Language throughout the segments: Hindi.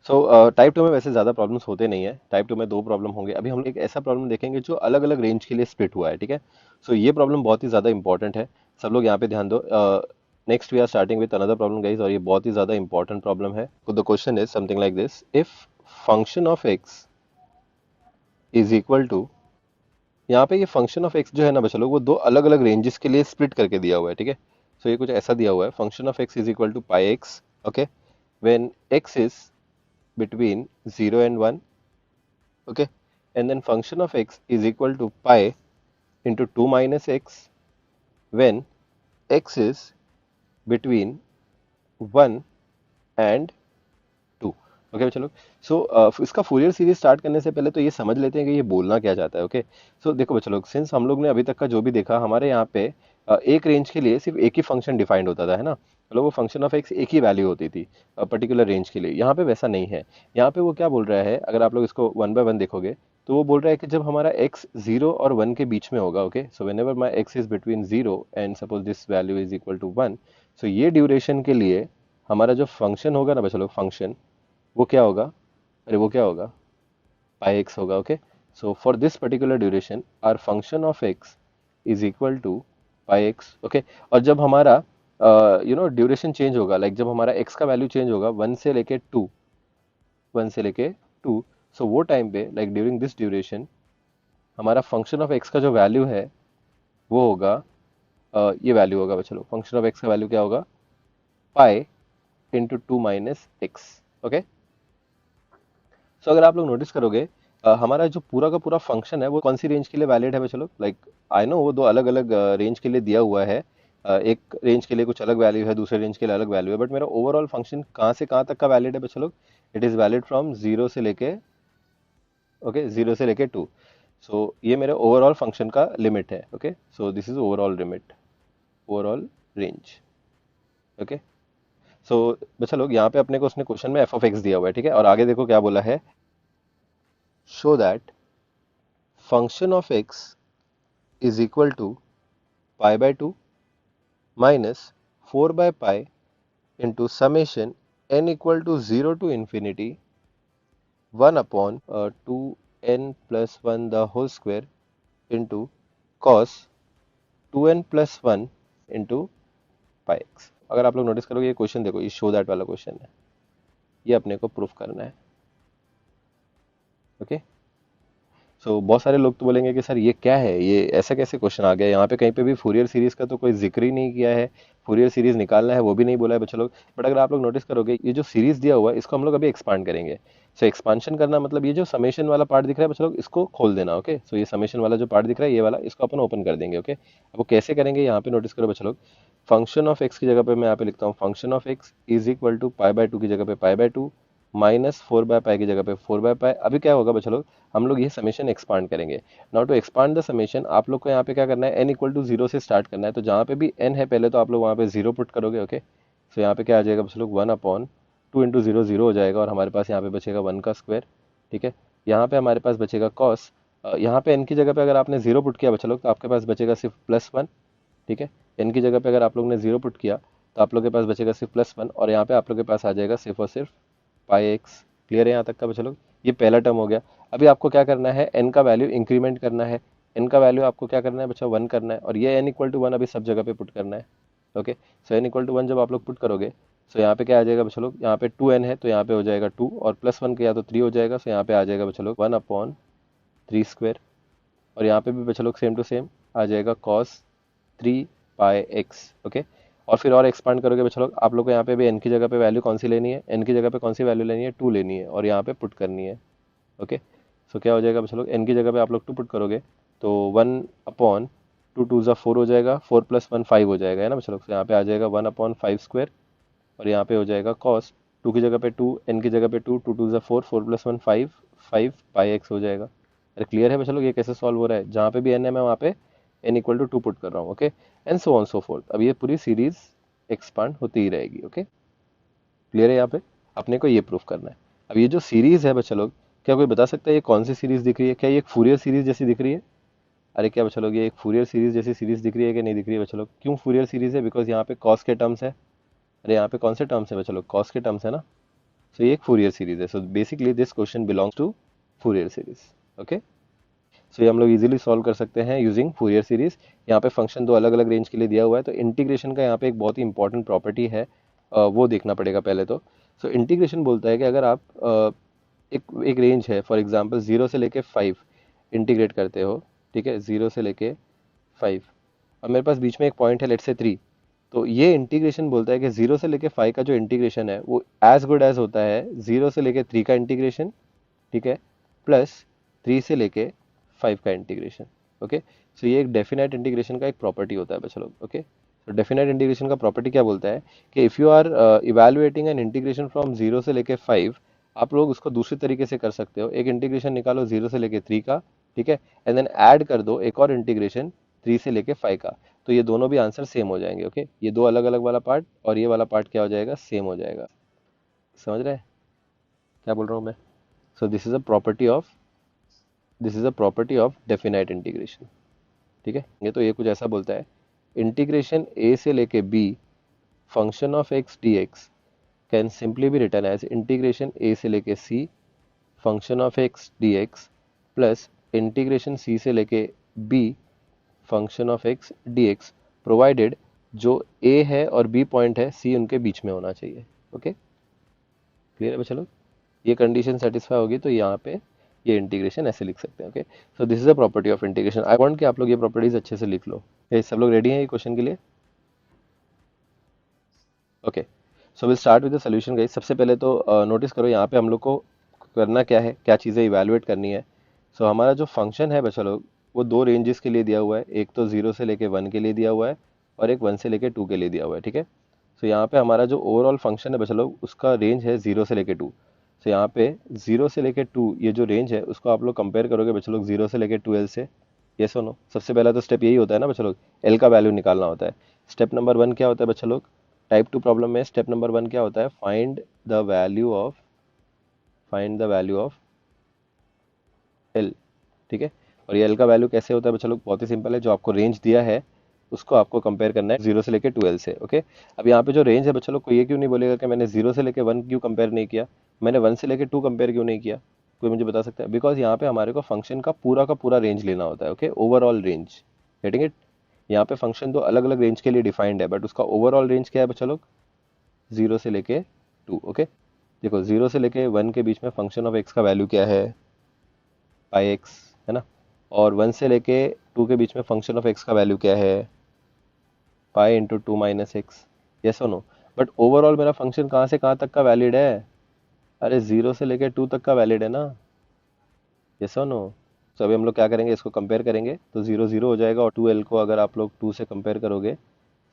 सो टाइप टू में वैसे ज़्यादा प्रॉब्लम्स होते नहीं है। टाइप टू में दो प्रॉब्लम होंगे। अभी हम एक ऐसा प्रॉब्लम देखेंगे जो अलग अलग रेंज के लिए स्प्लिट हुआ है, ठीक है। सो ये प्रॉब्लम बहुत ही ज़्यादा इंपॉर्टेंट है। सब लोग यहाँ पे ध्यान दो। Next we are starting with another problem guys, और ये बहुत ही ज़्यादा इंपॉर्टेंट प्रॉब्लम है। The question is something like this: if function of x is equal to, यहाँ पे ये फंक्शन ऑफ एक्स जो है ना बच्चा लोग, वो दो अलग अलग रेंजेस के लिए स्प्लिट करके दिया हुआ है, ठीक है। सो ये कुछ ऐसा दिया हुआ है: function of x is equal to pi x, okay, when x is between 0 and 1, okay, and then function of x is equal to pi into 2 minus x when x is between 1 and 2। Okay चलो। इसका फोरियर सीरीज स्टार्ट करने से पहले तो ये समझ लेते हैं कि ये बोलना क्या चाहता है। ओके, देखो बच्चों लोग, सिंस हम लोग ने अभी तक का जो भी देखा, हमारे यहाँ पे एक रेंज के लिए सिर्फ एक ही फंक्शन डिफाइंड होता था, है ना। मतलब वो फंक्शन ऑफ एक्स एक ही वैल्यू होती थी पर्टिकुलर रेंज के लिए। यहाँ पे वैसा नहीं है। यहाँ पे वो क्या बोल रहा है, अगर आप लोग इसको वन बाय वन देखोगे तो वो बोल रहा है कि जब हमारा x 0 और 1 के बीच में होगा, okay, so whenever my x is between 0 and suppose this value is equal to 1, so ये ड्यूरेशन के लिए हमारा जो फंक्शन होगा ना बच्चों लोग, फंक्शन वो क्या होगा, अरे वो क्या होगा, पाई एक्स होगा। Okay, so for this particular duration our function of x is equal to pi x, okay. और जब हमारा ड्यूरेशन चेंज होगा, लाइक जब हमारा एक्स का वैल्यू चेंज होगा 1 से लेके 2, सो वो टाइम पे लाइक ड्यूरिंग दिस ड्यूरेशन हमारा फंक्शन ऑफ एक्स का जो वैल्यू है वो होगा, ये वैल्यू होगा चलो, फंक्शन ऑफ एक्स का वैल्यू क्या होगा, pi into 2 - x, okay. So अगर आप लोग नोटिस करोगे, हमारा जो पूरा का पूरा फंक्शन है वो कौन सी रेंज के लिए वैलिड है बच्चों लोग, लाइक आई नो वो दो अलग अलग रेंज के लिए दिया हुआ है। एक रेंज के लिए कुछ अलग वैल्यू है, दूसरे रेंज के लिए अलग वैल्यू है, बट मेरा ओवरऑल फंक्शन कहाँ से कहाँ तक का वैलिड है बच्चों लोग, इट इज़ वैलिड फ्रॉम 0 से लेके, ओके, 0 से लेके 2। सो ये मेरे ओवरऑल फंक्शन का लिमिट है, okay. So this is overall limit, overall range, okay. So बच्चा लोग, यहाँ पे अपने को उसने क्वेश्चन में एफ ऑफ एक्स दिया हुआ है, ठीक है, और आगे देखो क्या बोला है, show that function of x is equal to pi by 2 minus 4 by pi into summation n equal to 0 to infinity 1 upon 2n plus 1 the whole square into cos 2n plus 1 into pi x। अगर आप लोग नोटिस करोगे ये क्वेश्चन देखो, ये शो दैट वाला क्वेश्चन है, ये अपने को प्रूफ करना है, ओके। बहुत सारे लोग तो बोलेंगे कि सर ये क्या है, ये ऐसा कैसे क्वेश्चन आ गया, यहाँ पे कहीं पे भी फूरियर सीरीज का तो कोई जिक्र ही नहीं किया है, फूरियर सीरीज निकालना है वो भी नहीं बोला है बच्चों लोग। बट अगर आप लोग नोटिस करोगे, ये जो सीरीज दिया हुआ है इसको हम लोग अभी एक्सपांड करेंगे। एक्सपांशन करना मतलब ये जो समेशन वाला पार्ट दिख रहा है बच्चों लोग, इसको खोल देना, ओके। ये समेशन वाला जो पार्ट दिख रहा है ये वाला, इसको अपन ओपन कर देंगे, ओके। अब वो कैसे करेंगे, यहाँ पे नोटिस करो बच्चों लोग, फंक्शन ऑफ एक्स की जगह पे मैं यहाँ पे लिखता हूँ function of x is equal to pi by 2 की जगह पे pi by 2 minus 4 by pi की जगह पे 4 बाय पाई। अभी क्या होगा बच्चों लोग, हम लोग ये समेशन एक्सपांड करेंगे। Now to expand the summation आप लोग को यहाँ पे क्या करना है, n इक्वल टू 0 से स्टार्ट करना है। तो जहाँ पे भी n है पहले तो आप लोग वहाँ पे 0 पुट करोगे, ओके। यहाँ पे क्या आ जाएगा बच्चों लोग, 1/2 इंटू 0 0 हो जाएगा, और हमारे पास यहाँ पे बचेगा 1 का स्क्वायर, ठीक है। यहाँ पे हमारे पास बचेगा कॉस, यहाँ पे n की जगह पे अगर आपने 0 पुट किया बच्चों लोग तो आपके पास बचेगा सिर्फ +1, ठीक है। n की जगह पे अगर आप लोग ने 0 पुट किया तो आप लोग के पास बचेगा सिर्फ +1, और यहाँ पे आप लोग के पास आ जाएगा सिर्फ और सिर्फ पाई एक्स। क्लियर है यहाँ तक का बच्चों लोग, ये पहला टर्म हो गया। अभी आपको क्या करना है, n का वैल्यू इंक्रीमेंट करना है। n का वैल्यू आपको क्या करना है बच्चा, 1 करना है, और ये n इक्वल टू 1 अभी सब जगह पे पुट करना है, ओके। n इक्वल टू 1 जब आप लोग पुट करोगे, यहाँ पे क्या आ जाएगा बच्चा लोग, यहाँ पे 2n है तो यहाँ पे हो जाएगा 2, और +1 किया तो 3 हो जाएगा। यहाँ पे आ जाएगा बच्चा लोग 1/3 स्क्वायर, और यहाँ पे भी बच्चा लोग सेम टू सेम आ जाएगा कॉस 3 पाई एक्स, ओके। और फिर और एक्सपांड करोगे बच्चा लोग, आप लोग को यहाँ पे भी n की जगह पे वैल्यू कौन सी लेनी है, n की जगह पे कौन सी वैल्यू लेनी है, 2 लेनी है, और यहाँ पे पुट करनी है, ओके। क्या हो जाएगा बच्चा लोग, n की जगह पे आप लोग 2 पुट करोगे तो 1/2 2 ज़ा 4 हो जाएगा, 4 + 1 5 हो जाएगा, है ना बच्चा लोग। यहाँ पे आ जाएगा 1/5 स्क्वायर, और यहाँ पे हो जाएगा कॉस 2 की जगह पे 2, n की जगह पे 2, 2 2 ज़ा 4, 4 + 1 5, 5 पाई एक्स हो जाएगा। अरे क्लियर है बच्चा लोग, ये कैसे सॉल्व हो रहा है, जहाँ पे भी n है मैं वहाँ पे n इक्वल टू 2 पुट कर रहा हूँ, okay. And so on so fourth. अब ये पूरी सीरीज एक्सपांड होती ही रहेगी, ओके। क्लियर है, यहाँ पे अपने को ये प्रूफ करना है। अब ये जो सीरीज है बच्चा लोग, क्या कोई बता सकता है ये कौन सी सीरीज दिख रही है, क्या ये एक फूरियर सीरीज जैसी दिख रही है। अरे क्या बच्चा लोग, ये एक फूरियर सीरीज जैसी सीरीज दिख रही है कि नहीं दिख रही है बच्चा लोग। क्यों फूरियर सीरीज है, बिकॉज यहाँ पे कॉस के टर्म्स है। अरे यहाँ पे कौन से टर्म्स है बच्चा लोग, कॉस के टर्म्स है ना, सो ये एक फूरियर सीरीज है। So basically this question belongs to Fourier series. Okay, so ये हम लोग इजीली सॉल्व कर सकते हैं यूजिंग फूरियर सीरीज। यहाँ पे फंक्शन दो अलग अलग रेंज के लिए दिया हुआ है, तो इंटीग्रेशन का यहाँ पे एक बहुत ही इंपॉर्टेंट प्रॉपर्टी है, वो देखना पड़ेगा पहले तो। सो इंटीग्रेशन बोलता है कि अगर आप एक एक रेंज है, फॉर एग्जांपल 0 से लेके 5 इंटीग्रेट करते हो, ठीक है, 0 से लेके 5, और मेरे पास बीच में एक पॉइंट है लेट्स से 3, तो ये इंटीग्रेशन बोलता है कि 0 से लेके 5 का जो इंटीग्रेशन है वो एज गुड एज होता है 0 से लेके 3 का इंटीग्रेशन, ठीक है, प्लस 3 से लेके 5 का इंटीग्रेशन। ओके, सो ये एक डेफिनेट इंटीग्रेशन का एक प्रॉपर्टी होता है बच्चा लोग। ओके, तो डेफिनेट इंटीग्रेशन का प्रॉपर्टी क्या बोलता है कि if you are evaluating an integration from 0 से लेके 5, आप लोग उसको दूसरी तरीके से कर सकते हो। एक इंटीग्रेशन निकालो 0 से लेके 3 का, ठीक है, एंड देन ऐड कर दो एक और इंटीग्रेशन 3 से लेके 5 का, तो ये दोनों भी आंसर सेम हो जाएंगे। ओके, ये दो अलग अलग वाला पार्ट और ये वाला पार्ट क्या हो जाएगा, सेम हो जाएगा। समझ रहे हैं क्या बोल रहा हूँ मैं? सो this is a property of definite integration. ठीक है, ये तो ये कुछ ऐसा बोलता है, इंटीग्रेशन ए से लेके B function of x d x can simply be written as integration A से लेके C function of x d x plus integration C से लेके B function of x d x, provided जो ए है और बी पॉइंट है सी उनके बीच में होना चाहिए। ओके, क्लियर है चलो, ये कंडीशन सेटिस्फाई होगी तो यहाँ पे ये इंटीग्रेशन ऐसे लिख सकते हैं। Okay, so this is a property of integration. I want कि आप लोग ये प्रॉपर्टीज अच्छे से लिख लो। ये सब लोग रेडी हैं ये क्वेश्चन के लिए? Okay, so will start with the solution guys. सबसे पहले तो नोटिस करो यहाँ पे हम लोग को करना क्या है, क्या चीज़ें इवैल्यूएट करनी है। सो हमारा जो फंक्शन है बच्चा लोग वो दो रेंजेस के लिए दिया हुआ है, एक तो 0 से लेके 1 के लिए दिया हुआ है और एक 1 से लेके 2 के लिए दिया हुआ है। ठीक है, सो यहाँ पे हमारा जो ओवरऑल फंक्शन है बच्चा लोग उसका रेंज है 0 से लेके 2। सो यहाँ पे 0 से लेके 2 ये जो रेंज है उसको आप लोग कंपेयर करोगे बच्चा लोग 0 से लेके 2l से। ये सुनो, सबसे पहला तो स्टेप यही होता है ना बच्चा लोग, एल का वैल्यू निकालना होता है। स्टेप नंबर 1 क्या होता है बच्चा लोग, टाइप 2 प्रॉब्लम में स्टेप नंबर 1 क्या होता है, find the value of L. ठीक है, और ये एल का वैल्यू कैसे होता है बच्चा लोग, बहुत ही सिंपल है, जो आपको रेंज दिया है उसको आपको कंपेयर करना है 0 से लेके 2l से। ओके, अब यहाँ पे जो रेंज है बच्चा लोग को ये क्यों नहीं बोलेगा कि मैंने 0 से लेके 1 क्यों कंपेयर नहीं किया, मैंने 1 से लेके 2 कंपेयर क्यों नहीं किया, कोई मुझे बता सकता है? बिकॉज यहाँ पे हमारे को फंक्शन का पूरा रेंज लेना होता है। Okay, overall range, getting it? यहाँ पे फंक्शन दो अलग अलग रेंज के लिए डिफाइंड है, बट उसका ओवरऑल रेंज क्या है बच्चा लोग, 0 से लेके 2। ओके, देखो 0 से लेके 1 के बीच में फंक्शन ऑफ एक्स का वैल्यू क्या है, पाई एक्स, है ना, और 1 से लेके 2 के बीच में फंक्शन ऑफ एक्स का वैल्यू क्या है, पाई इंटू 2 - एक्स। यस और नो? बट ओवरऑल मेरा फंक्शन कहाँ से कहाँ तक का वैलिड है, अरे 0 से लेके 2 तक का वैलिड है ना। यस और नो? तो अभी हम लोग क्या करेंगे, इसको कंपेयर करेंगे तो 0 0 हो जाएगा, और 2l को अगर आप लोग 2 से कंपेयर करोगे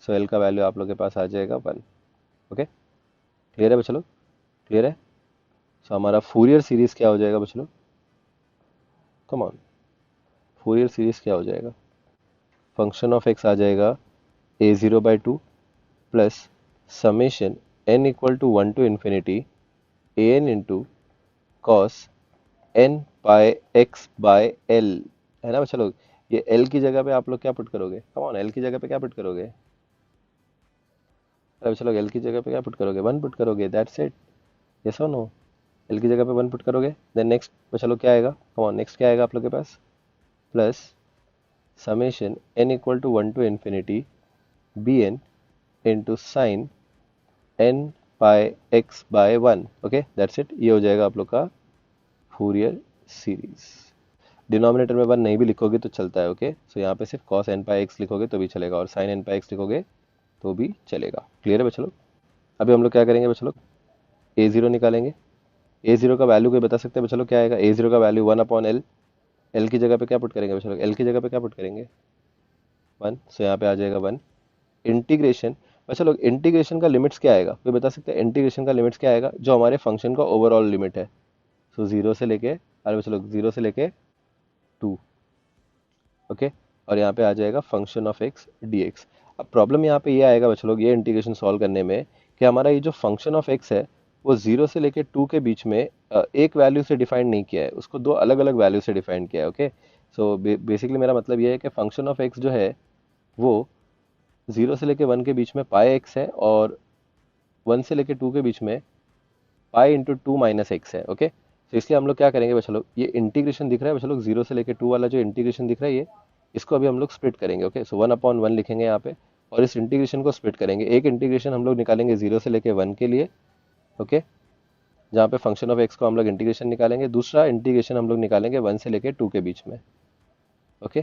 सो l का वैल्यू आप लोग के पास आ जाएगा 1। ओके, क्लियर है बच्चों लोग? क्लियर है? सो हमारा फूरियर सीरीज क्या हो जाएगा बच्चों लोग, कम ऑन, फूरियर सीरीज क्या हो जाएगा, फंक्शन ऑफ एक्स आ जाएगा a0/2 plus summation n equal to 1 to infinity an into cos n pi x बाय l, है ना बच्चा लोग? ये l की जगह पे आप लोग क्या पुट करोगे, कम ऑन, l की जगह पे क्या पुट करोगे, अरे बच्चा लोग l की जगह पे क्या पुट करोगे, 1 पुट करोगे, दैट्स इट। यस और नो? l की जगह पे 1 पुट करोगे, देन नेक्स्ट बच्चा लोग क्या आएगा, कम ऑन, नेक्स्ट क्या आएगा आप लोग के पास, plus summation n equal to 1 to infinity bn into sine n pi x by 1। Okay, that's it, ये हो जाएगा आप लोग का फूरियर सीरीज। डिनोमिनेटर में 1 नहीं भी लिखोगे तो चलता है। ओके, सो यहाँ पे सिर्फ cos n पाई x लिखोगे तो भी चलेगा और sin n पाई x लिखोगे तो भी चलेगा। क्लियर है बच्चों लोग? अभी हम लोग क्या करेंगे बच्चों लोग, a0 निकालेंगे। a0 का वैल्यू कोई बता सकते हैं बच्चों लोग क्या आएगा, a0 का वैल्यू 1/l, l की जगह पे क्या पुट करेंगे बच्चों लोग, l की जगह पे क्या पुट करेंगे, 1, सो यहाँ पे आ जाएगा 1। इंटीग्रेशन, अच्छा लोग इंटीग्रेशन का लिमिट्स क्या आएगा, कोई बता सकते हैं इंटीग्रेशन का लिमिट्स क्या आएगा, जो हमारे फंक्शन का ओवरऑल लिमिट है। सो 0 से लेके, अरे बच्चों लोग 0 से लेके 2। ओके, और यहाँ पे आ जाएगा function of x d x. अब प्रॉब्लम यहाँ पे ये आएगा बच्चों लोग ये इंटीग्रेशन सॉल्व करने में कि हमारा ये जो फंक्शन ऑफ एक्स है वो 0 से लेके 2 के बीच में एक वैल्यू से डिफाइन नहीं किया है, उसको दो अलग अलग वैल्यू से डिफाइन किया है। ओके, सो बेसिकली मेरा मतलब ये है कि फंक्शन ऑफ एक्स जो है वो 0 से लेके 1 के बीच में पाई एक्स है और 1 से लेके 2 के बीच में pi into two minus x है। ओके, तो इसलिए हम लोग क्या करेंगे बच्चा लोग, ये इंटीग्रेशन दिख रहा है बच्चा लोग, जीरो से लेके टू वाला जो इंटीग्रेशन दिख रहा है ये, इसको अभी हम लोग स्प्लिट करेंगे। Okay, so one upon one लिखेंगे यहाँ पे, और इस इंटीग्रेशन को स्प्लिट करेंगे। एक इंटीग्रेशन हम लोग निकालेंगे जीरो से लेके वन के लिए, ओके, जहाँ पे फंक्शन ऑफ एक्स को हम लोग इंटीग्रेशन निकालेंगे। दूसरा इंटीग्रेशन हम लोग निकालेंगे वन से लेके टू के बीच में। ओके,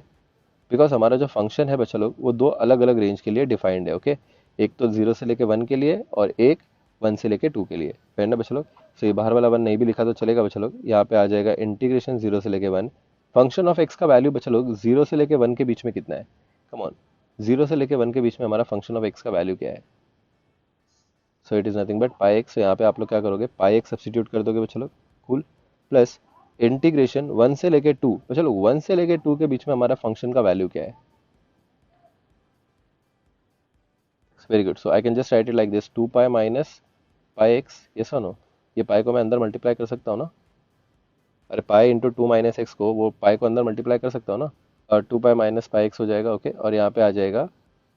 बिकॉज हमारा जो फंक्शन है बच्चा लोग वो दो अलग अलग रेंज के लिए डिफाइंड है। ओके, एक तो जीरो से लेके वन के लिए और एक वन से लेके टू के लिए, फिर ना बच्चा लोग। सो ये बाहर वाला वन नहीं भी लिखा तो चलेगा बच्चा लोग, यहाँ पे आ जाएगा इंटीग्रेशन जीरो से लेके वन। फंक्शन ऑफ एक्स का वैल्यू बच्चा लोग जीरो से लेके वन के बीच में कितना है, कम ऑन, जीरो से लेके वन के बीच में हमारा फंक्शन ऑफ एक्स का वैल्यू क्या है। So it is nothing but pi x. यहाँ पे आप लोग क्या करोगे, पाई एक्स सब्सटीट्यूट कर दोगे बच्चा लोग, कूल, प्लस इंटीग्रेशन वन से लेके टू, चलो वन से लेके टू के बीच में हमारा फंक्शन का वैल्यू क्या है। Very good, so I can just write it like this, two pi minus pi x, yes और नो। ये पाई को मैं अंदर मल्टीप्लाई कर सकता हूँ ना, अरे pi into two minus x को, वो पाई को अंदर मल्टीप्लाई कर सकता हूँ ना, और two pi minus pi x हो जाएगा। ओके, और यहाँ पे आ जाएगा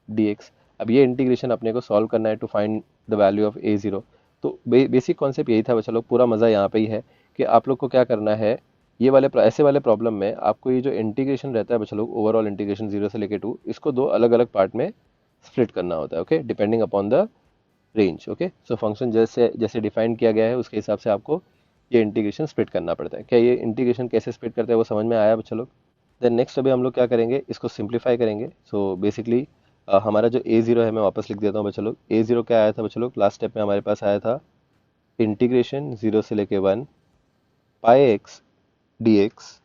डी एक्स। अब ये इंटीग्रेशन अपने को सॉल्व करना है to find the value of a zero. तो बेसिक कॉन्सेप्ट यही था बच्चा लोग, पूरा मज़ा यहाँ पे ही है कि आप लोग को क्या करना है, ये वाले ऐसे वाले प्रॉब्लम में आपको ये जो इंटीग्रेशन रहता है बच्चा लोग, ओवरऑल इंटीग्रेशन जीरो से लेके टू, इसको दो अलग अलग पार्ट में स्प्लिट करना होता है। Okay, depending upon the range. Okay, so function जैसे जैसे डिफाइन किया गया है उसके हिसाब से आपको ये इंटीग्रेशन स्प्लिट करना पड़ता है। क्या ये इंटीग्रेशन कैसे स्प्लिट करते हैं वो समझ में आया बच्चा लोग। देन नेक्स्ट अभी हम लोग क्या करेंगे, इसको सिंप्लीफाई करेंगे। सो बेसिकली हमारा जो ए जीरो है, मैं वापस लिख देता हूँ बच्चा लोग। ए जीरो क्या आया था बच्चा लोग, लास्ट स्टेप में हमारे पास आया था इंटीग्रेशन जीरो से लेके one pi x d x,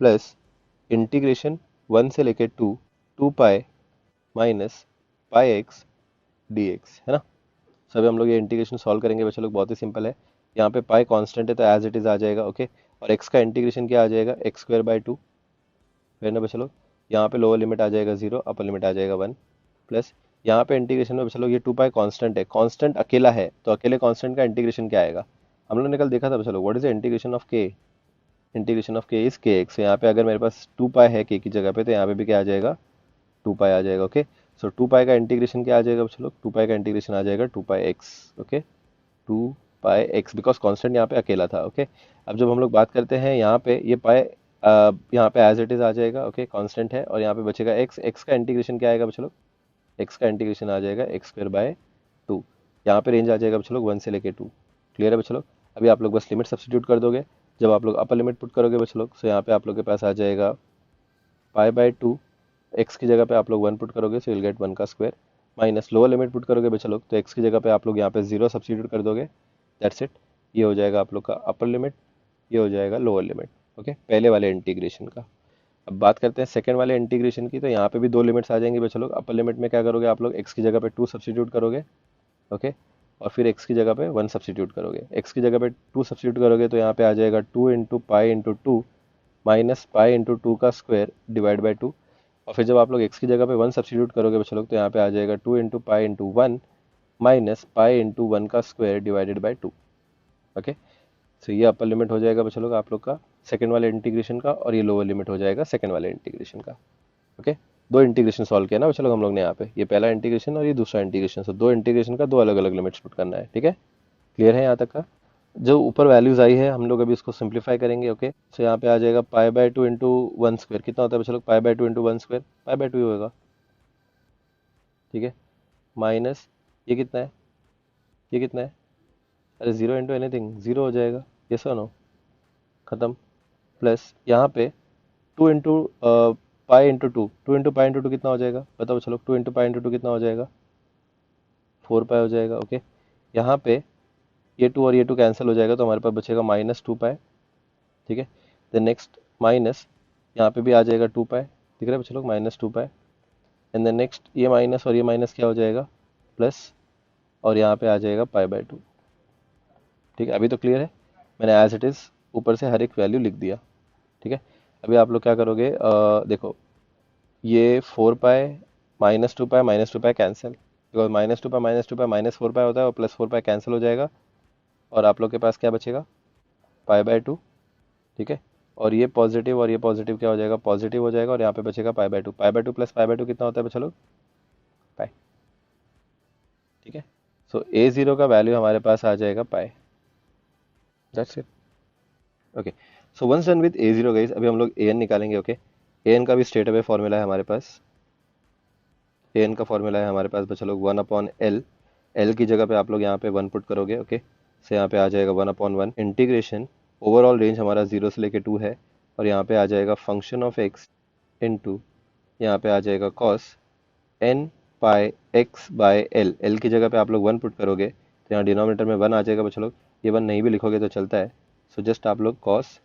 plus integration one से लेके to two pi minus pi x d x, है ना। सभी हम लोग ये इंटीग्रेशन सॉल्व करेंगे बच्चा लोग, बहुत ही सिंपल है। यहाँ पे पाई कांस्टेंट है तो एज इट इज आ जाएगा। ओके, और एक्स का इंटीग्रेशन क्या आ जाएगा, एक्स स्क्वायर बाय टू, फिर ना बच्चा लोग यहाँ पे लोअर लिमिट आ जाएगा जीरो, अपर लिमिट आ जाएगा वन, प्लस यहाँ पे इंटीग्रेशन में बच्चा लोग ये टू पाई कांस्टेंट है, कांस्टेंट अकेला है तो अकेले कांस्टेंट का इंटीग्रेशन क्या आएगा, हम लोग ने कल देखा था बच्चा लोग, what is the integration of के, इंटीग्रेशन ऑफ के इज के एक्स। यहाँ पे अगर मेरे पास टू पाई है के की जगह पे, तो यहाँ पे भी क्या आ जाएगा, टू पाई आ जाएगा। ओके, सो टू पाई का इंटीग्रेशन क्या आ जाएगा बच्चा लोग, टू पाई का इंटीग्रेशन आ जाएगा two pi x. Okay, two pi x, because constant यहाँ पे अकेला था। ओके, अब जब हम लोग बात करते हैं यहाँ पे, ये पाई यहाँ पे एज इट इज आ जाएगा। ओके, कांस्टेंट है, और यहाँ पे बचेगा एक्स। एक्स का इंटीग्रेशन क्या आएगा बच्चा लोग, एक्स का इंटीग्रेशन आ जाएगा एक्स स्क्वायर बाय टू। यहाँ पे रेंज आ जाएगा बच्चा लोग वन से लेके टू। क्लियर है बच्चा लोग। अभी आप लोग बस लिमिट सब्स्टिट्यूट कर दोगे, जब आप लोग अपर लिमिट पुट करोगे बच्चा लोग, तो यहाँ पे आप लोग के पास आ जाएगा पाई बाय टू, एक्स की जगह पे आप लोग वन पुट करोगे, सो विल गेट वन का square, minus lower limit put करोगे बच्चा लोग, तो एक्स की जगह पे आप लोग यहाँ पे जीरो सब्स्टिट्यूट कर दोगे, दैट्स इट। ये हो जाएगा आप लोग का अपर लिमिट, ये हो जाएगा लोअर लिमिट। ओके, पहले वाले इंटीग्रेशन का। अब बात करते हैं सेकंड वाले इंटीग्रेशन की, तो यहाँ पे भी दो लिमिट्स आ जाएंगी बच्चा लोग। अपर लिमिट में क्या करोगे आप लोग, एक्स की जगह पे टू सब्स्टिट्यूट करोगे, ओके, और फिर एक्स की जगह पे वन सब्स्टिट्यूट करोगे। एक्स की जगह पे टू सब्स्टिट्यूट करोगे तो यहाँ पे आ जाएगा two into pi into two minus pi into two का स्क्वायर डिवाइड बाई टू। और फिर जब आप लोग एक्स की जगह पे वन सब्स्टिट्यूट करोगे बच्चा लोग, तो यहाँ पे आ जाएगा two into pi into one minus pi into one का square divided by two. Okay, तो ये अपर लिमिट हो जाएगा बच्चा लोग आप लोग का सेकंड वाले इंटीग्रेशन का, और ये लोअर लिमिट हो जाएगा सेकंड वाले इंटीग्रेशन का। ओके, दो इंटीग्रेशन सॉल्व किया ना बच्चा लोग हम लोग ने यहाँ पे, ये पहला इंटीग्रेशन और ये दूसरा इंटीग्रेशन, सो दो इंटीग्रेशन का दो अलग अलग लिमिट्स पुट करना है। ठीक है, क्लियर है यहाँ तक का। जो ऊपर वैल्यूज आई है हम लोग अभी इसको सिंप्लीफाई करेंगे। ओके, सो यहाँ पे आ जाएगा pi by two into one square, कितना होता है बच्चा लोग, pi by two into one square, pi by two ही होगा। ठीक है, माइनस ये कितना है, ये कितना है, अरे जीरो इंटू एनीथिंग जीरो हो जाएगा, ये सो नो, खत्म, प्लस यहाँ पे to into pi into two, to into pi into two कितना हो जाएगा बताओ चलो, to into pi into two कितना हो जाएगा, फोर पाई हो जाएगा। ओके, यहाँ पे ये टू और ये टू कैंसिल हो जाएगा, तो हमारे पास बचेगा माइनस टू पाई। ठीक है, देन नेक्स्ट माइनस यहाँ पे भी आ जाएगा टू पाई, दिख रहा है बच्चे लोग, minus two pi. And then next ये माइनस और ये माइनस क्या हो जाएगा, प्लस, और यहाँ पे आ जाएगा पाई बाय टू। ठीक है, अभी तो क्लियर है, मैंने एज इट इज़ ऊपर से हर एक वैल्यू लिख दिया। ठीक है, अभी आप लोग क्या करोगे, देखो ये four pi minus two pi cancel, because minus two pi minus four pi होता है, और प्लस फोर पाई कैंसिल हो जाएगा, और आप लोग के पास क्या बचेगा, पाई बाय टू। ठीक है, और ये पॉजिटिव क्या हो जाएगा, पॉजिटिव हो जाएगा, और यहाँ पे बचेगा पाई by to. Pi by two plus pi by to कितना होता है बच्चा लोग, पाई। ठीक है, सो ए जीरो का वैल्यू हमारे पास आ जाएगा pi. That's it. Okay, so once done with a zero guys, अभी हम लोग ए एन निकालेंगे। ओके, ए एन का भी स्ट्रेट अवे फॉर्मूला है हमारे पास। ए एन का फॉर्मूला है हमारे पास बच्चा लोग 1/L। एल की जगह पे आप लोग यहाँ पे 1 पुट करोगे। ओके, से यहाँ पे आ जाएगा 1/1 इंटीग्रेशन, ओवरऑल रेंज हमारा 0 से लेके 2 है, और यहाँ पे आ जाएगा फंक्शन ऑफ एक्स इनटू, यहाँ पे आ जाएगा cos n pi x by l. L की जगह पे आप लोग 1 पुट करोगे तो यहाँ डिनोमिनेटर में 1 आ जाएगा बच्चा लोग। ये 1 नहीं भी लिखोगे तो चलता है, सो जस्ट आप लोग कॉस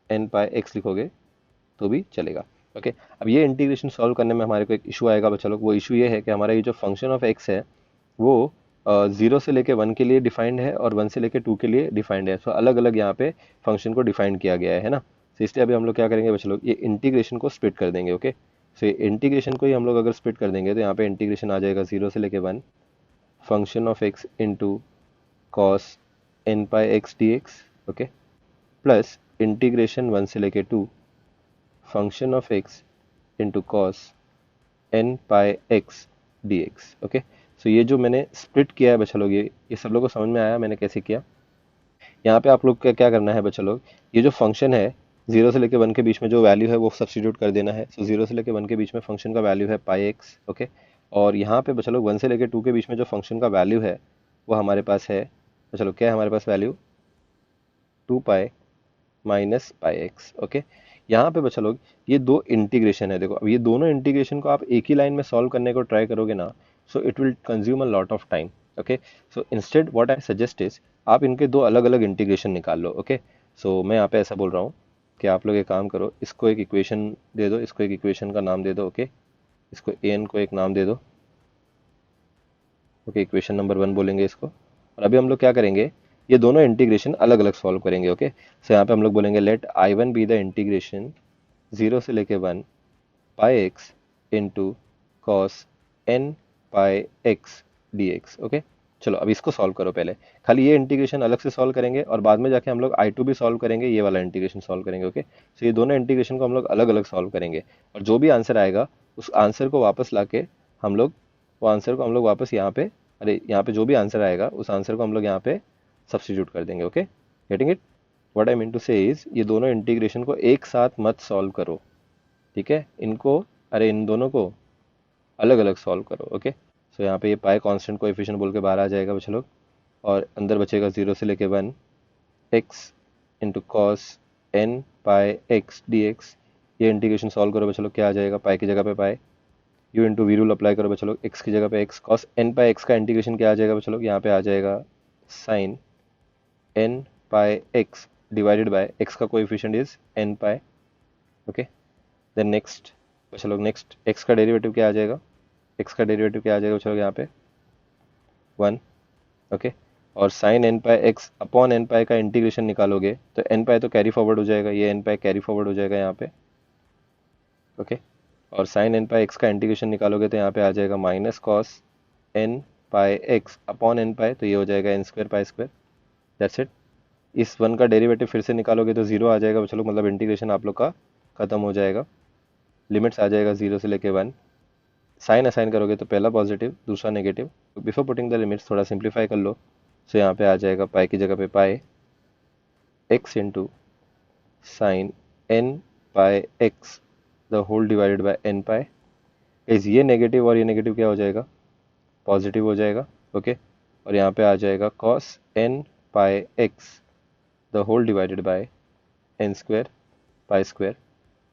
एन पाई एक्स लिखोगे तो भी चलेगा। ओके, अब ये इंटीग्रेशन सॉल्व करने में हमारे को एक इशू आएगा बच्चा लोग। वो इशू ये है कि हमारा ये जो फंक्शन ऑफ एक्स है वो 0 से लेके 1 के लिए डिफाइंड है और 1 से लेके 2 के लिए डिफाइंड है। सो अलग अलग यहाँ पे फंक्शन को डिफाइन किया गया है ना। तो इसलिए अभी हम लोग क्या करेंगे बच्चा लोग, ये इंटीग्रेशन को स्प्लिट कर देंगे। ओके, सो ये इंटीग्रेशन को ही हम लोग अगर स्प्लिट कर देंगे तो यहाँ पे इंटीग्रेशन आ जाएगा 0 से लेके 1 function of x into cos n pi x d x. Okay, plus integration 1 से लेके 2 function of x into cos n pi x d x. Okay, so ये जो मैंने स्प्लिट किया है बच्चा लोग, ये सब लोग को समझ में आया मैंने कैसे किया। यहाँ पे आप लोग का क्या करना है बच्चा लोग, ये जो फंक्शन है 0 से लेके 1 के बीच में जो वैल्यू है वो सब्स्टिट्यूट कर देना है। सो 0 से लेके 1 के बीच में फंक्शन का वैल्यू है पाई एक्स। ओके, और यहाँ पे बच्चा लोग 1 से लेके 2 के बीच में जो फंक्शन का वैल्यू है वो हमारे पास है बच्चा लोग, क्या है हमारे पास value, 2 pi minus pi x. Okay, यहाँ पे बच्चा लोग ये दो इंटीग्रेशन है। देखो अब ये दोनों इंटीग्रेशन को आप एक ही लाइन में सॉल्व करने को ट्राई करोगे ना, so it will consume a lot of time. Okay, so instead what I suggest is आप इनके दो अलग अलग इंटीग्रेशन निकाल लो। ओके, सो मैं यहाँ पे ऐसा बोल रहा हूँ कि आप लोग एक काम करो, इसको एक इक्वेशन दे दो, इसको एक इक्वेशन का नाम दे दो। ओके, इसको ए एन को एक नाम दे दो। ओके, इक्वेशन नंबर 1 बोलेंगे इसको। और अभी हम लोग क्या करेंगे, ये दोनों इंटीग्रेशन अलग अलग सॉल्व करेंगे। ओके, सो यहाँ पे हम लोग बोलेंगे let I one be the integration 0 से लेके 1 pi x into cos n pi x d x. Okay, चलो अब इसको सॉल्व करो पहले, खाली ये इंटीग्रेशन अलग से सॉल्व करेंगे और बाद में जाके हम लोग आई टू भी सॉल्व करेंगे, ये वाला इंटीग्रेशन सॉल्व करेंगे। ओके, सो ये दोनों इंटीग्रेशन को हम लोग अलग अलग सॉल्व करेंगे और जो भी आंसर आएगा उस आंसर को वापस लाके हम लोग, वो आंसर को हम लोग वापस यहाँ पे, अरे यहाँ पे जो भी आंसर आएगा उस आंसर को हम लोग यहाँ पे सब्स्टिट्यूट कर देंगे। Okay, getting it, what I mean to say is ये दोनों इंटीग्रेशन को एक साथ मत सॉल्व करो, ठीक है, इनको, अरे इन दोनों को अलग अलग सॉल्व करो। ओके, सो यहाँ पे ये पाई कांस्टेंट कोएफिशिएंट बोल के बाहर आ जाएगा बच्चे लोग, और अंदर बचेगा 0 से लेके 1 x into cos n pi x d x. ये इंटीग्रेशन सॉल्व करो बच्चे लोग, क्या आ जाएगा, पाई की जगह पे pi, u into v rule apply करो बच्चे लोग, एक्स की जगह पे x, cos n pi x का इंटीग्रेशन क्या आ जाएगा बच्चे लोग, यहाँ पे आ जाएगा sine n pi x divided by x का coefficient is n pi. Okay, then next बच्चे लोग, नेक्स्ट एक्स का डेरिवेटिव क्या आ जाएगा, एक्स का डेरिवेटिव क्या आ जाएगा बच्चे लोग यहाँ पे 1। ओके, और sine n pi x upon n पाई का इंटीग्रेशन निकालोगे तो एन पाई तो कैरी फॉरवर्ड हो जाएगा, ये एन पाई कैरी फॉरवर्ड हो जाएगा यहाँ पे। ओके, और साइन एन पाई एक्स का इंटीग्रेशन निकालोगे तो यहाँ पे आ जाएगा minus cos n pi x upon n pi, तो ये हो जाएगा n square pi square. That's it. इस 1 का डेरिवेटिव फिर से निकालोगे तो 0 आ जाएगा बच्चों लोग, मतलब इंटीग्रेशन आप लोग का खत्म हो जाएगा। लिमिट्स आ जाएगा 0 से लेके 1, साइन असाइन करोगे तो पहला पॉजिटिव दूसरा नेगेटिव, तो बिफोर पुटिंग द लिमिट्स थोड़ा सिंप्लीफाई कर लो। सो यहाँ पे आ जाएगा पाई की जगह पे pi x into sine n pi x the whole divided by n pi. इस ये नेगेटिव और ये नेगेटिव क्या हो जाएगा, पॉजिटिव हो जाएगा। ओके, और यहाँ पे आ जाएगा cos n pi x the whole divided by n square pi square.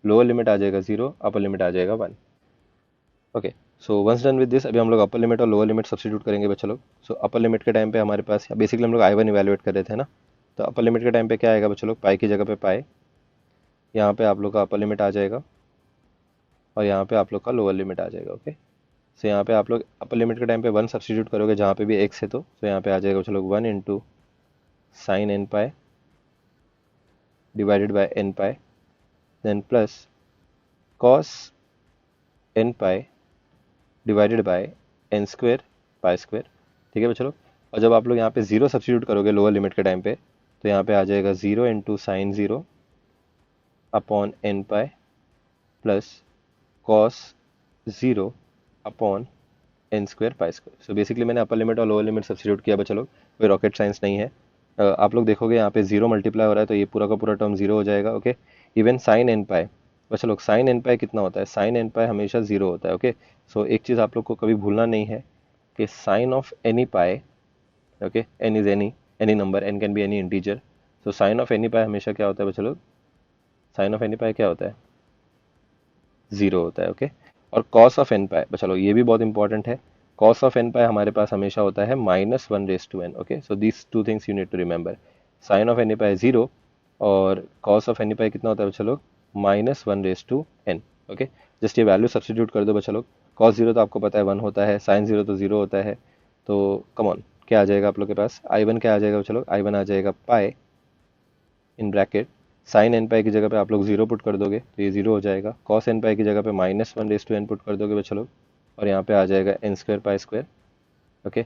Lower limit आ जाएगा 0, अपर लिमिट आ जाएगा 1। Okay, so once done with this, अभी हम लोग अपर लिमिट और लोअर लिमिट सब्स्टिट्यूट करेंगे बच्चा लोग। सो अपर लिमिट के टाइम पे हमारे पास बेसिकली हम लोग आई वन इवेलुएट कर रहे थे ना, तो अपर लिमिट के टाइम पे क्या आएगा बच्चा लोग, पाई की जगह पे पाई, यहाँ पे आप लोग का अपर लिमिट आ जाएगा और यहाँ पे आप लोग का लोअर लिमिट आ जाएगा। ओके, सो यहाँ पे आप लोग अपर लिमिट के टाइम पे 1 सब्स्टिट्यूट करोगे जहाँ पे भी एक्स है, तो यहाँ पे आ जाएगा बच्चा लोग 1 into sine n pi divided by n pi, then plus cos n pi divided by n square pi square. ठीक है बच्चों लोग, और जब आप लोग यहाँ पे 0 सब्स्टिट्यूट करोगे लोअर लिमिट के टाइम पे, तो यहाँ पे आ जाएगा 0 into sine 0 upon n pi plus cos 0 upon n square pi square. So basically मैंने अपर लिमिट और लोअर लिमिट सब्स्टिट्यूट किया बच्चों लोग, कोई रॉकेट साइंस नहीं है। आप लोग देखोगे यहाँ पे जीरो मल्टीप्लाई हो रहा है तो ये पूरा का पूरा टर्म जीरो हो जाएगा। ओके, इवन साइन एन पाई, बच्चा लोग साइन एन पाई कितना होता है, साइन एन पाई हमेशा जीरो होता है। ओके, सो एक चीज़ आप लोग को कभी भूलना नहीं है कि sine of any pi, okay, n is any number, n can be any integer, so sine of any pi हमेशा क्या होता है बच्चा लोग, साइन ऑफ एनी पाई क्या होता है, जीरो होता है। ओके, और कॉस ऑफ एन पाई, चलो ये भी बहुत इंपॉर्टेंट है, कॉस ऑफ एन पाई हमारे पास हमेशा होता है minus one raise to n. Okay, so these two things you need to remember, sine of any pi zero और कॉस ऑफ एनी पाई कितना होता है बच्चा लोग, minus one raise to n. Okay, just ये वैल्यू सब्सटीट्यूट कर दो बच्चा लोग, कॉस जीरो तो आपको पता है वन होता है, साइन जीरो तो जीरो होता है, तो कम ऑन क्या आ जाएगा आप लोग के पास, आई वन क्या आ जाएगा बच्चा लोग, आई वन आ जाएगा पाई इन ब्रैकेट साइन एन पाई की जगह पे आप लोग जीरो पुट कर दोगे तो ये जीरो हो जाएगा, कॉस एन पाई की जगह पे minus one raise to n put कर दोगे बच्चा लोग, और यहाँ पे आ जाएगा n square pi square. Okay,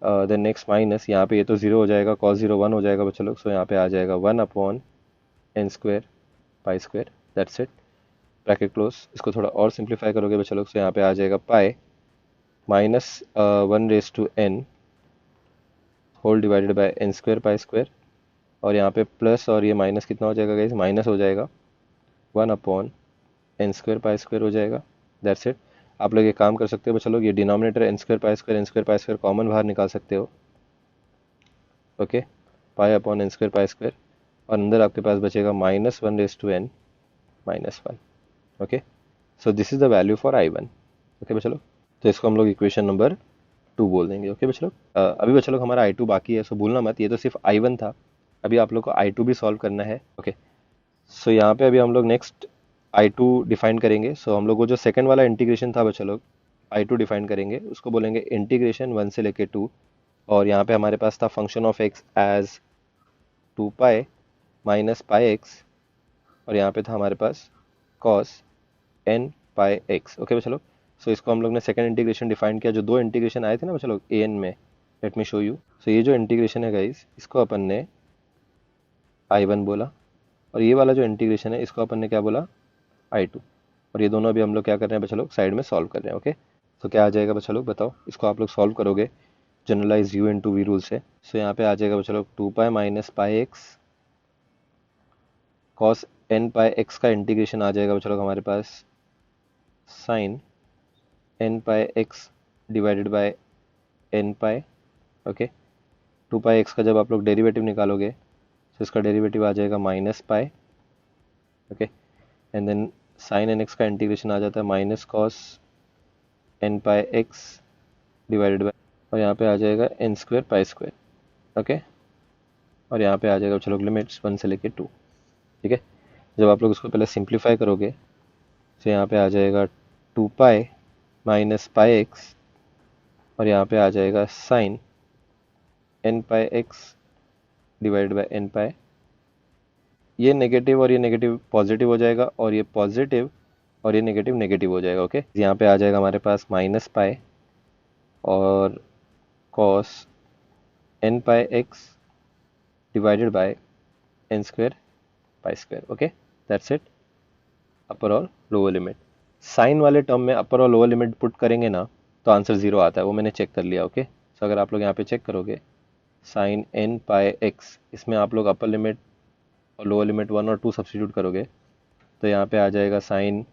then next minus यहाँ पे ये तो जीरो हो जाएगा, कॉस जीरो वन हो जाएगा बच्चा लोग, सो यहाँ पे आ जाएगा one upon n square pi square, that's it, bracket close. इसको थोड़ा और सिंप्लीफाई करोगे बच्चा लोग, सो यहाँ पे आ जाएगा pi minus one raise to n whole divided by n square pi square, और यहाँ पे प्लस और ये माइनस कितना हो जाएगा गाइस, माइनस हो जाएगा one upon n square pi square हो जाएगा, दैट्स इट। आप लोग ये काम कर सकते हो बच्चा लोग, ये denominator n square pi square common बाहर निकाल सकते हो। Okay, pi upon n square pi square, और अंदर आपके पास बचेगा minus one raise to n minus one. Okay, so this is the value for I one. Okay बच्चा लोग, तो इसको हम लोग इक्वेशन नंबर टू बोल देंगे। ओके बच्चा लोग, अभी बच्चा लोग हमारा आई टू बाकी है, सो भूलना मत, ये तो सिर्फ आई वन था, अभी आप लोग को आई टू भी सॉल्व करना है। ओके, सो यहाँ पे अभी हम लोग नेक्स्ट आई टू डिफाइन करेंगे। सो हम लोग को जो सेकंड वाला इंटीग्रेशन था बच्चा लोग, आई टू डिफाइन करेंगे, उसको बोलेंगे इंटीग्रेशन वन से लेके टू, और यहाँ पे हमारे पास था function of x as two pi minus pi x, और यहाँ पे था हमारे पास cos n pi x. Okay बच्चा लोग, सो इसको हम लोग ने सेकंड इंटीग्रेशन डिफाइन किया, जो दो इंटीग्रेशन आए थे ना बच्चा लोग ए एन में, लेट मी शो यू। सो ये जो इंटीग्रेशन है गाइस, इसको अपन ने आई वन बोला, और ये वाला जो इंटीग्रेशन है इसको अपन ने क्या बोला, आई टू, और ये दोनों अभी हम लोग क्या कर रहे हैं बच्चा लोग, साइड में सॉल्व कर रहे हैं। ओके, तो क्या आ जाएगा बच्चा लोग बताओ, इसको आप लोग सॉल्व करोगे generalize u into v rule से। सो यहाँ पे आ जाएगा बच्चा लोग two pi minus pi x cos n pi x का इंटीग्रेशन आ जाएगा बच्चा लोग हमारे पास sine n pi x divided by n pi. Okay, two pi x का जब आप लोग डेरिवेटिव निकालोगे तो इसका डेरिवेटिव आ जाएगा minus pi. Okay, and then sine n x का इंटीग्रेशन आ जाता है minus cos n pi x divided by, और यहाँ पे आ जाएगा n square pi square. Okay, और यहाँ पे आ जाएगा चलो लिमिट्स वन से लेके टू। ठीक है, जब आप लोग उसको पहले सिंप्लीफाई करोगे तो यहाँ पे आ जाएगा two pi minus pi x, और यहाँ पे आ जाएगा sine n pi x divided by n pi, ये नेगेटिव और ये नेगेटिव पॉजिटिव हो जाएगा, और ये पॉजिटिव और ये नेगेटिव नेगेटिव हो जाएगा। ओके, यहाँ पे आ जाएगा हमारे पास माइनस पाई और cos n pi x divided by n square pi square. Okay, that's it, upper और लोअर लिमिट। साइन वाले टर्म में अपर और लोअर लिमिट पुट करेंगे ना तो आंसर जीरो आता है, वो मैंने चेक कर लिया। ओके, सो अगर आप लोग यहाँ पे चेक करोगे साइन एन पाई एक्स, इसमें आप लोग अपर लिमिट और लोअर लिमिट वन और टू सब्सटीट्यूट करोगे तो यहाँ पे आ जाएगा साइन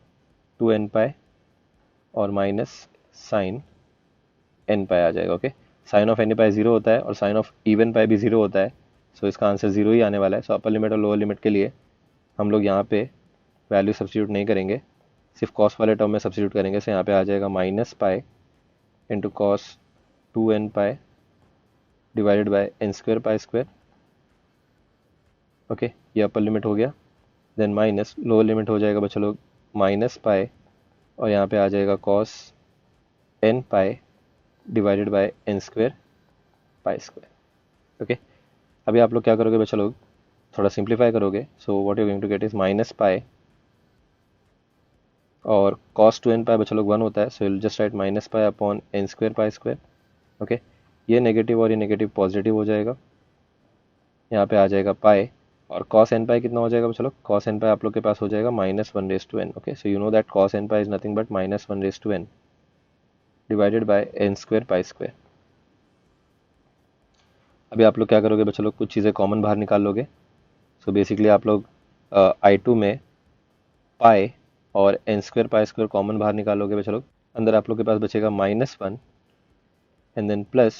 टू एन पाई और माइनस साइन एन पाई आ जाएगा। Okay, sine of n pi zero होता है और साइन ऑफ इवन पाई भी जीरो होता है, सो इसका आंसर जीरो ही आने वाला है। सो अपर लिमिट और लोअर लिमिट के लिए हम लोग यहाँ पे वैल्यू सब्सटीट्यूट नहीं करेंगे, सिर्फ कॉस वाले टर्म में सब्सटीट्यूट करेंगे। सो यहाँ पे आ जाएगा minus pi into cos two n pi divided by n square pi square. Okay, ये अपर लिमिट हो गया, देन माइनस लोअर लिमिट हो जाएगा बच्चा लोग माइनस पाई, और यहाँ पे आ जाएगा cos n pi divided by n square pi square. Okay, अभी आप लोग क्या करोगे बच्चा लोग, थोड़ा सिंप्लीफाई करोगे, so what you going to get is minus pi और कॉस टू एन पाई बच्चा लोग वन होता है, so will just write minus pi upon n square pi square. Okay, ये नेगेटिव और ये नेगेटिव पॉजिटिव हो जाएगा, यहाँ पे आ जाएगा पाई, और कॉस एन पाई कितना हो जाएगा बच्चा लोग, कॉस एन पाई आप लोग के पास हो जाएगा minus one raise to n. Okay, so you know that cos n pi is nothing but minus one raise to n divided by n square pi square. अभी आप लोग क्या करोगे बच्चों लोग, कुछ चीज़ें कॉमन बाहर निकाल लोगे। सो बेसिकली आप लोग I2 में पाई और n square pi square common बाहर निकालोगे बच्चों लोग। अंदर आप लोग के पास बचेगा -1 and then plus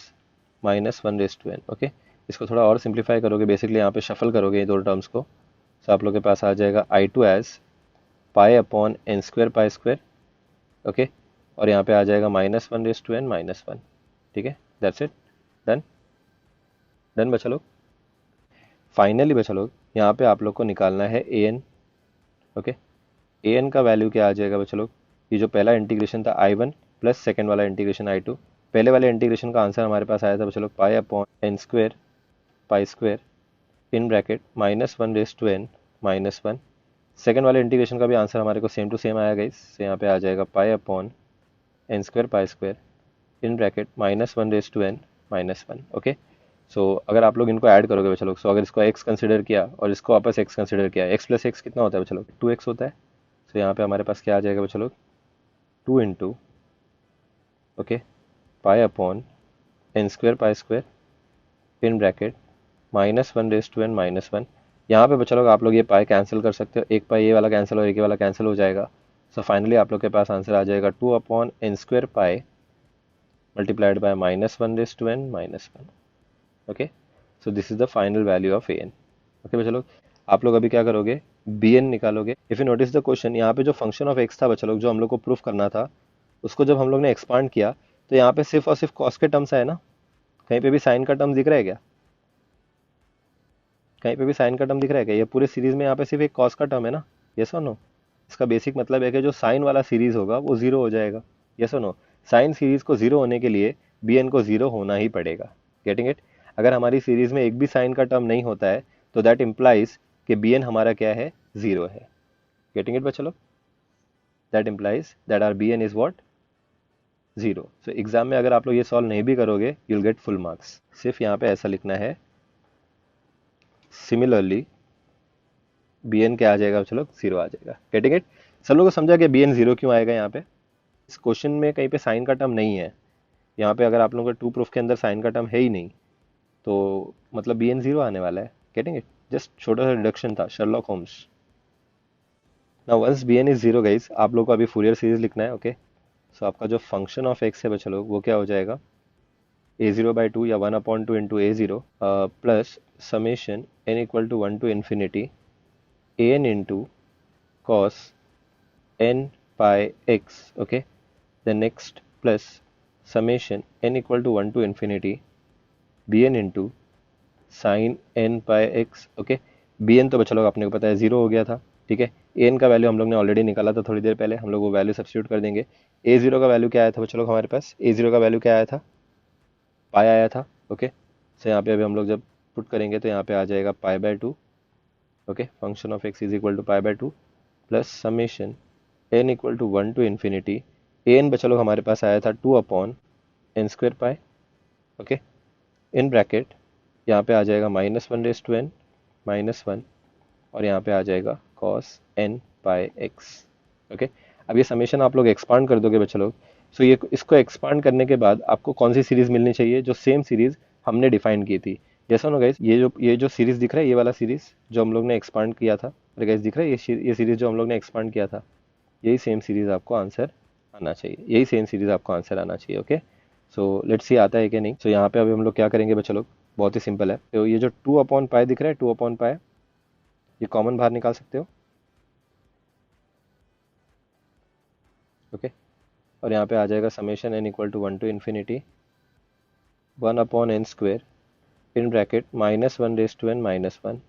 -1 raise to n। Okay, इसको थोड़ा और सिंप्लीफाई करोगे, बेसिकली यहाँ पे शफल करोगे ये दो टर्म्स को। सो आप लोग के पास आ जाएगा I2 as pi upon n square pi square. Okay, और यहाँ पे आ जाएगा -1 रेज़ टू n -1। ठीक है, दैट्स इट, डन। डन बच्चा लोग। फाइनली बच्चा लोग यहाँ पे आप लोग को निकालना है an। ओके, an का वैल्यू क्या आ जाएगा बच्चा लोग, ये जो पहला इंटीग्रेशन था I1 प्लस सेकेंड वाला इंटीग्रेशन I2, पहले वाले इंटीग्रेशन का आंसर हमारे पास आया था बच्चा लोग pi upon n square pi square in bracket -1 raise to n -1। Second वाले इंटीग्रेशन का भी आंसर हमारे को सेम टू सेम आया गाइस, तो यहाँ पे आ जाएगा pi upon n square pi square in bracket -1 raise to n -1। Okay, so अगर आप लोग इनको ऐड करोगे बच्चा लोग, सो अगर इसको x कंसिडर किया और इसको वापस x कंसिडर किया, x प्लस x कितना होता है बच्चा लोग, 2x होता है। सो यहाँ पे हमारे पास क्या आ जाएगा बच्चा लोग, 2 into okay pi upon n square pi square in bracket -1 raise to n -1। यहाँ पे बच्चा लोग आप लोग ये पाई कैंसिल कर सकते हो, एक पाई ये वाला कैंसिल और एक ये वाला कैंसिल हो जाएगा। सो फाइनली आप लोग के पास आंसर आ जाएगा 2 upon n square pi multiplied by -1 raise to n -1। Okay, so this is the final value of an। Okay बच्चा लोग, आप लोग अभी क्या करोगे, bn निकालोगे। If you notice the question, यहाँ पे जो फंक्शन ऑफ x था बच्चा लोग, जो हम लोग को प्रूफ करना था, उसको जब हम लोग ने एक्सपांड किया तो यहाँ पे सिर्फ और सिर्फ कॉस के टर्म्स आए ना, कहीं पे भी साइन का टर्म दिख रहा है क्या, कहीं पे भी साइन का टर्म दिख रहा है क्या, ये पूरे सीरीज में यहाँ पे सिर्फ एक कॉस का टर्म है ना, यस और नो। इसका बेसिक मतलब है कि जो साइन वाला सीरीज होगा वो जीरो हो जाएगा, यस और नो। साइन सीरीज को जीरो होने के लिए bn को जीरो होना ही पड़ेगा, गेटिंग इट। अगर हमारी सीरीज में एक भी साइन का टर्म नहीं होता है तो दैट इम्प्लाइज कि bn हमारा क्या है, जीरो है। गेटिंग इट बच्चा लोग, that implies that our bn is what, zero. So exam में अगर आप लोग ये सॉल्व नहीं भी करोगे, you will get full marks. सिर्फ यहाँ पे ऐसा लिखना है, सिमिलरली bn क्या आ जाएगा बच्चा लोग, जीरो आ जाएगा। गेटिंग इट, सब लोगों को समझा कि bn जीरो क्यों आएगा। यहाँ पे इस क्वेश्चन में कहीं पे साइन का टर्म नहीं है, यहाँ पे अगर आप लोगों के टू प्रूफ के अंदर साइन का टर्म है ही नहीं, तो मतलब bn जीरो आने वाला है। गेटिंग इट, जस्ट छोटा सा डिडक्शन था, Sherlock Holmes. Now once bn is zero guys, आप लोग को अभी फूरियर सीरीज लिखना है। ओके, सो आपका जो फंक्शन ऑफ x है बच्चा लोग, वो क्या हो जाएगा, a0/2 या 1/2 into a0 plus summation n equal to 1 to infinity an into cos n pi x। Okay, then next plus summation n equal to 1 to infinity bn into sin n pi x। Okay, bn तो बच्चा लोग अपने को पता है जीरो हो गया था। ठीक है, an का वैल्यू हम लोग ने ऑलरेडी निकाला था थोड़ी देर पहले, हम लोग वो वैल्यू सब्स्टिट्यूट कर देंगे। a0 का वैल्यू क्या आया था बच्चा लोग, हमारे पास a0 का वैल्यू क्या आया था, पाई आया था। ओके, सो यहाँ पे अभी हम लोग जब पुट करेंगे तो यहाँ पे आ जाएगा पाई/2। Okay, function of x is equal to पाई/2 plus summation n equal to 1 to infinity an बच्चा लोग हमारे पास आया था 2 upon n square pi. Okay, in bracket यहाँ पे आ जाएगा -1 रेज़ टू n -1 और यहाँ पे आ जाएगा कॉस n पाई x। ओके, अब ये समेशन आप लोग एक्सपांड कर दोगे बच्चा लोग। सो ये इसको एक्सपांड करने के बाद आपको कौन सी सीरीज मिलनी चाहिए, जो सेम सीरीज हमने डिफाइन की थी। जैसा ना गाइस, ये जो सीरीज दिख रहा है, ये वाला सीरीज जो हम लोग ने एक्सपांड किया था, अरे गाइस दिख रहा है ये सीरीज जो हम लोग ने एक्सपांड किया था, यही सेम सीरीज आपको आंसर आना चाहिए, यही सेम सीरीज आपको आंसर आना चाहिए। ओके, सो लेट्स सी आता है कि नहीं। सो यहाँ पे अभी हम लोग क्या करेंगे बच्चा लोग, बहुत ही सिंपल है। तो ये जो 2/पाई दिख रहा है, 2/पाई ये कॉमन बाहर निकाल सकते हो। ओके, और यहाँ पे आ जाएगा summation n equal to 1 to infinity 1/n² in bracket -1 raise to n -1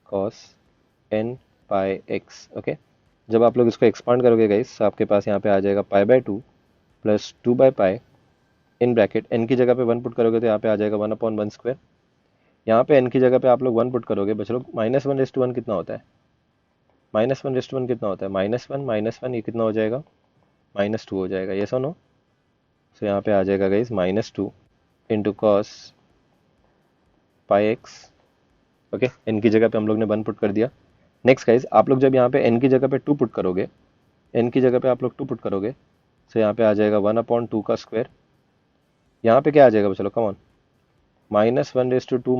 cos n pi x। Okay, जब आप लोग इसको एक्सपांड करोगे गाइस, तो आपके पास यहाँ पे आ जाएगा पाई/2 प्लस 2/पाई इन ब्रैकेट n की जगह पे 1 पुट करोगे तो यहाँ पे आ जाएगा 1/1²। यहाँ पे n की जगह पे आप लोग 1 पुट करोगे बच्चों लोग, -1 रेज़ टू 1 कितना होता है, -1 रेज़ टू 1 कितना होता है, -1 ये कितना हो जाएगा, -2 हो जाएगा, ये सुनो। सो यहाँ पे आ जाएगा guys -2 into cos pi x. Okay, n की जगह पे हम लोग ने 1 पुट कर दिया। नेक्स्ट गाइस, आप लोग जब यहाँ पे n की जगह पे 2 पुट करोगे, n की जगह पे आप लोग 2 पुट करोगे, सो यहाँ पे आ जाएगा 1/2 का स्क्वायर। यहाँ पे क्या आ जाएगा चलो come on, -1:2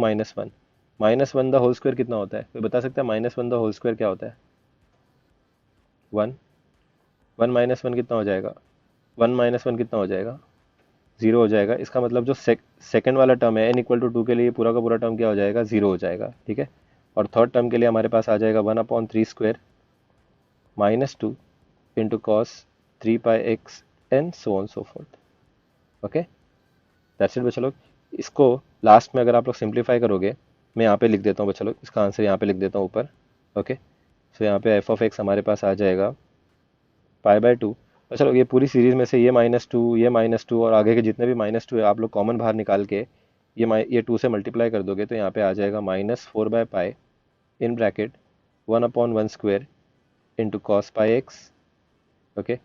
-1 the whole square कितना होता है? कोई बता सकता है -1 द होल स्क्वायर क्या होता है? 1। 1 -1 कितना हो जाएगा? 1 - 1 कितना हो जाएगा? 0 हो जाएगा। इसका मतलब जो सेकंड वाला टर्म है n = 2 के लिए पूरा का पूरा टर्म क्या हो जाएगा? 0 हो जाएगा, ठीक है। और थर्ड टर्म के लिए हमारे पास आ जाएगा 1/3² -2 × cos 3πx and so on so forth. Okay, that's it बच्चा लोग। इसको लास्ट में अगर आप लोग सिंप्लीफाई करोगे, मैं यहाँ पे लिख देता हूँ बच्चा लोग, इसका आंसर यहाँ पे लिख देता हूँ ऊपर। ओके, सो यहाँ पे f(x) हमारे पास आ जाएगा π/2। तो चलो ये पूरी सीरीज में से ये -2, ये -2 और आगे के जितने भी -2 है आप लोग कॉमन बाहर निकाल के ये 2 से मल्टीप्लाई कर दोगे तो यहाँ पे आ जाएगा -4/π in bracket 1/1² into cos πx। Okay,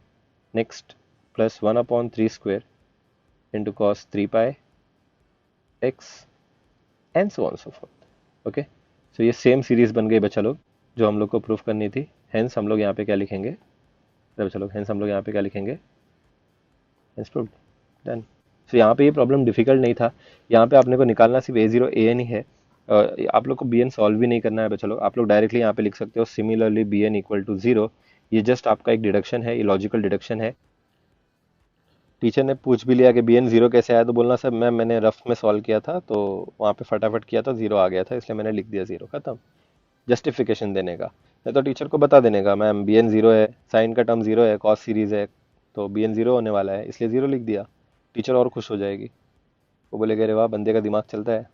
next plus 1/3² into cos 3πx and so on so forth. Okay, so ये सेम सीरीज बन गई बच्चा लोग जो हम लोग को प्रूफ करनी थी। हेंस हम लोग यहाँ पे क्या लिखेंगे? बच्चा लोग हेंस हम लोग यहाँ पे क्या लिखेंगे? Hence proved, done. सो यहाँ पे ये प्रॉब्लम डिफिकल्ट नहीं था। यहाँ पे आपने को निकालना सिर्फ a0 an ही है। आप लोग को bn सॉल्व भी नहीं करना है बच्चा लोग, आप लोग डायरेक्टली यहाँ पे लिख सकते हो सिमिलरली bn = 0। ये जस्ट आपका एक डिडक्शन है, ये लॉजिकल डिडक्शन है। टीचर ने पूछ भी लिया कि bn 0 कैसे आया, तो बोलना सर मैंने रफ में सॉल्व किया था तो वहाँ पे फटाफट किया था 0 आ गया था इसलिए मैंने लिख दिया 0, खत्म। जस्टिफिकेशन देने का, नहीं तो टीचर को बता देने का मैम bn 0 है, साइन का टर्म 0 है, कॉस सीरीज है, तो bn 0 होने वाला है इसलिए 0 लिख दिया। टीचर और खुश हो जाएगी, वो बोलेगा अरे वाह बंदे का दिमाग चलता है।